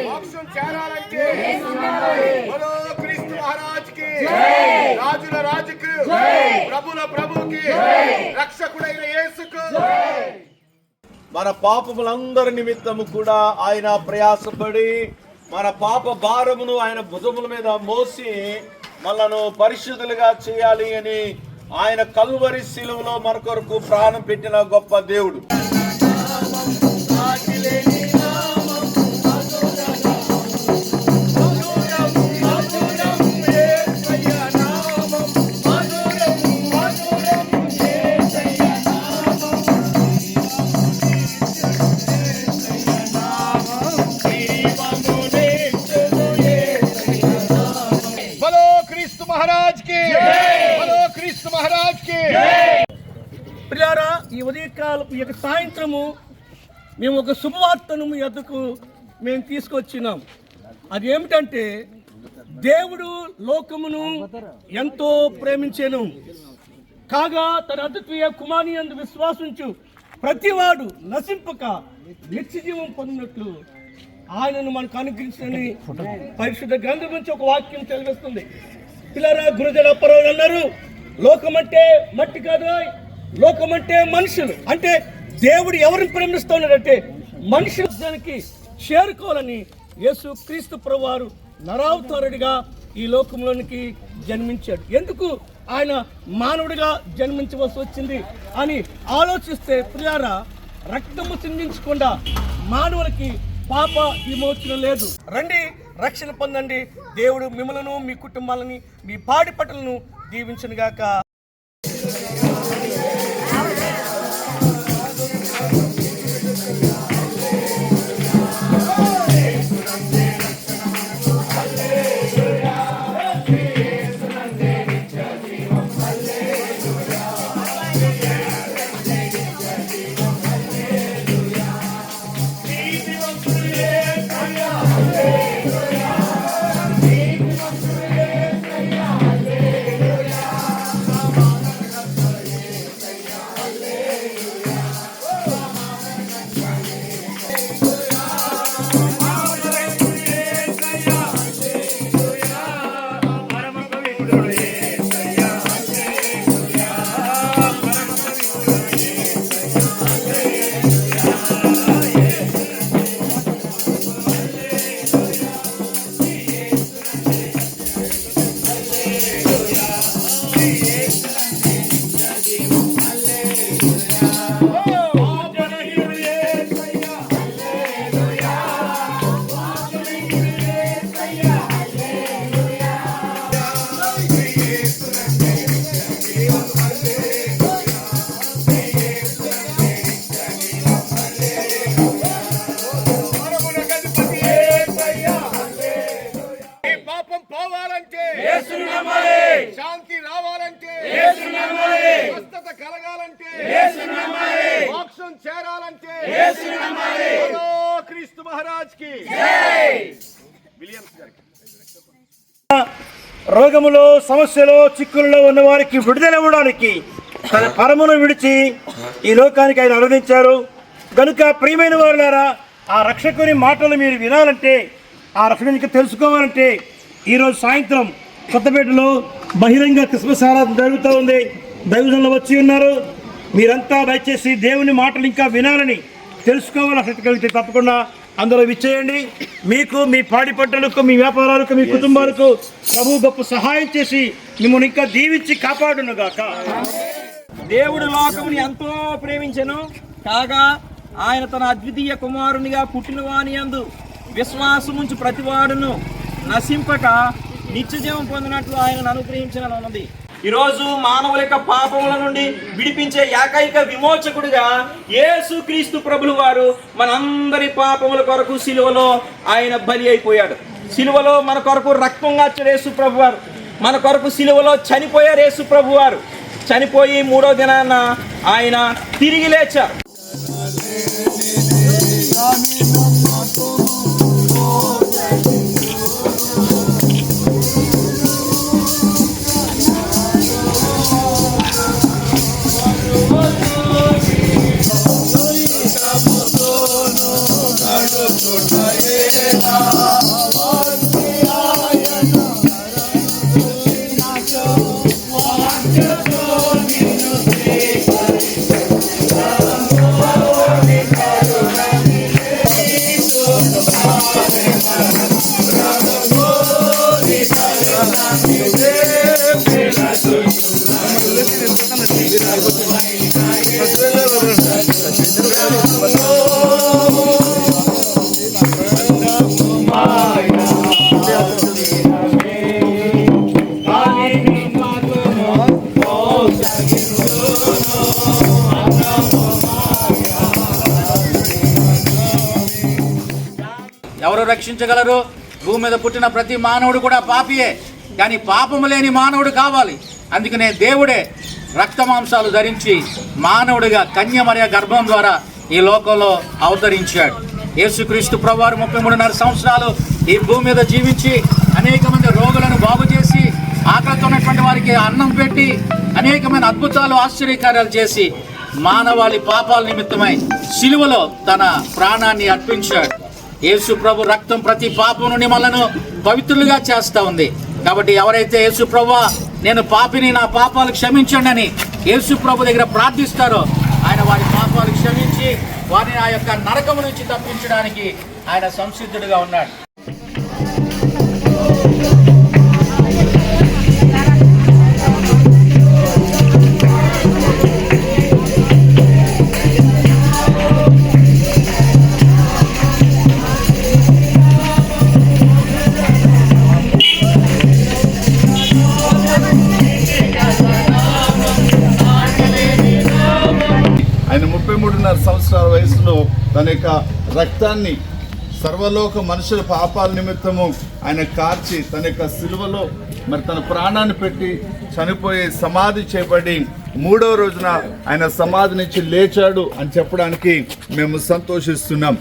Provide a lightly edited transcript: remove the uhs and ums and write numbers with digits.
మోక్షం చేరాలంటే బలో క్రీస్తు మహారాజ్కి, రాజుల రాజుకు, ప్రభుల ప్రభుకి, రక్షకుడైన యేసుకు. మన పాపములందరి నిమిత్తము కూడా ఆయన ప్రయాసపడి మన పాప భారమును ఆయన భుజముల మీద మోసి మనను పరిశుద్ధులుగా చేయాలి అని ఆయన కల్వరి శిలువలో మన కొరకు ప్రాణం పెట్టిన గొప్ప దేవుడు. ప్రియారా, ఈ ఉదయకాలపు ఈ యొక్క సాయంత్రము మేము ఒక శుభవార్తను మీ వద్దకు మేము తీసుకొచ్చినాం. అది ఏమిటంటే, దేవుడు లోకమును ఎంతో ప్రేమించెను కాగా తన అద్వితీయ కుమారుని యందు విశ్వాసించు ప్రతివాడు నశింపక నిత్యజీవం పొందినట్లు ఆయనను మనకు అనుగ్రహించని పరిశుద్ధ గ్రంథం నుంచి ఒక వాక్యం తెలియజేస్తుంది. పిల్లరా, గురుజన అప్పారావు అన్నారు, లోకమంటే మట్టి కాదు, లోకమంటే మనుషులు. అంటే దేవుడు ఎవరిని ప్రేమిస్తున్నాడంటే మనుషులకి చేరుకోవాలని యేసు క్రీస్తు ప్రభువారు నరావతారుడిగా ఈ లోకంలోనికి జన్మించాడు. ఎందుకు ఆయన మానవుడిగా జన్మించవలసి వచ్చింది అని ఆలోచిస్తే, ప్రియారా, రక్తము చిందించకుండా మానవులకి పాప విమోచన లేదు. రండి, రక్షణ పొందండి. దేవుడు మిమ్మలను, మీ కుటుంబాలని, మీ పాడి పట్టలను దీవించునుగాక. శాంతి రావాలంటే, స్వస్థత కలగాలంటే, మోక్షం చేరాలంటే క్రీస్తు మహారాజ్ కి. రోగములో, సమస్యలో, చిక్కులలో ఉన్న వారికి విడుదలవ్వడానికి తన పరమును విడిచి ఈ లోకానికి ఆయన అనువదించారు. కనుక ప్రియమైన వారులారా, ఆ రక్షకుని మాటలు మీరు వినాలంటే, ఆ రక్షకునికి తెలుసుకోవాలంటే, ఈరోజు సాయంత్రం కొత్తపేటలో బహిరంగ క్రిస్మస్ ఆరాధన జరుగుతూ ఉంది. దైవజనులు వచ్చి ఉన్నారు. మీరంతా దయచేసి దేవుని మాటలు ఇంకా వినాలని, తెలుసుకోవాలని ఆసక్తి కలిగితే తప్పకుండా అందరూ విచ్చేయండి. మీకు, మీ పాడి పంటలకు, మీ వ్యాపారాలకు, మీ కుటుంబాలకు ప్రభు గొప్ప సహాయం చేసి మిమ్మల్ని ఇంకా దీవించి కాపాడునుగాక. దేవుడు లోకముని ఎంతో ప్రేమించెను కాగా ఆయన తన అద్వితీయ కుమారునిగా పుట్టిన వాని యందు విశ్వాసముంచు ప్రతివాడును నశింపక నిత్యజీవం పొందినట్లు ఆయనను అనుగ్రహించాలన్నది. ఈరోజు మానవుల యొక్క పాపముల నుండి విడిపించే ఏకైక విమోచకుడిగా యేసు క్రీస్తు ప్రభులు వారు మనందరి పాపముల కొరకు సిలువలో ఆయన బలి అయిపోయాడు. సిలువలో మన కొరకు రక్తం కార్చాడు యేసు ప్రభు వారు. మన కొరకు సిలువలో చనిపోయారు యేసు ప్రభు వారు. చనిపోయి 3వ దినాన ఆయన తిరిగి లేచారు. ఎవరు రక్షించగలరు? భూమి మీద పుట్టిన ప్రతి మానవుడు కూడా పాపియే, కానీ పాపము లేని మానవుడు కావాలి. అందుకనే దేవుడే రక్తమాంసాలు ధరించి మానవుడిగా కన్యమరియ గర్భం ద్వారా ఈ లోకంలో అవతరించాడు. యేసుక్రీస్తు ప్రభువారు 33.5 సంవత్సరాలు ఈ భూమి మీద జీవించి అనేక మంది రోగులను బాగు చేసి, ఆకలితో ఉన్నటువంటి వారికి అన్నం పెట్టి, అనేకమైన అద్భుతాలు ఆశ్చర్యకార్యాలు చేసి మానవాళి పాపాల నిమిత్తమై సిలువలో తన ప్రాణాన్ని అర్పించాడు. యేసు ప్రభు రక్తం ప్రతి పాపం నుండి మనలను పవిత్రులుగా చేస్తూ ఉంది. కాబట్టి ఎవరైతే యేసు ప్రభువా నేను పాపిని, నా పాపాలు క్షమించండి అని యేసు ప్రభు దగ్గర ప్రార్థిస్తారో ఆయన వారి పాపాలు క్షమించి వారిని ఆ యొక్క నరకము నుంచి తప్పించడానికి ఆయన సంసిద్ధుడిగా ఉన్నాడు. ఆయన 33.5 సంవత్సరాల వయసులో తన యొక్క రక్తాన్ని సర్వలోక మనుషుల పాపాల నిమిత్తము ఆయన కార్చి తన యొక్క సిలువలో మరి తన ప్రాణాన్ని పెట్టి చనిపోయి సమాధి చేయబడి 3వ రోజున ఆయన సమాధి నుంచి లేచాడు అని చెప్పడానికి మేము సంతోషిస్తున్నాం.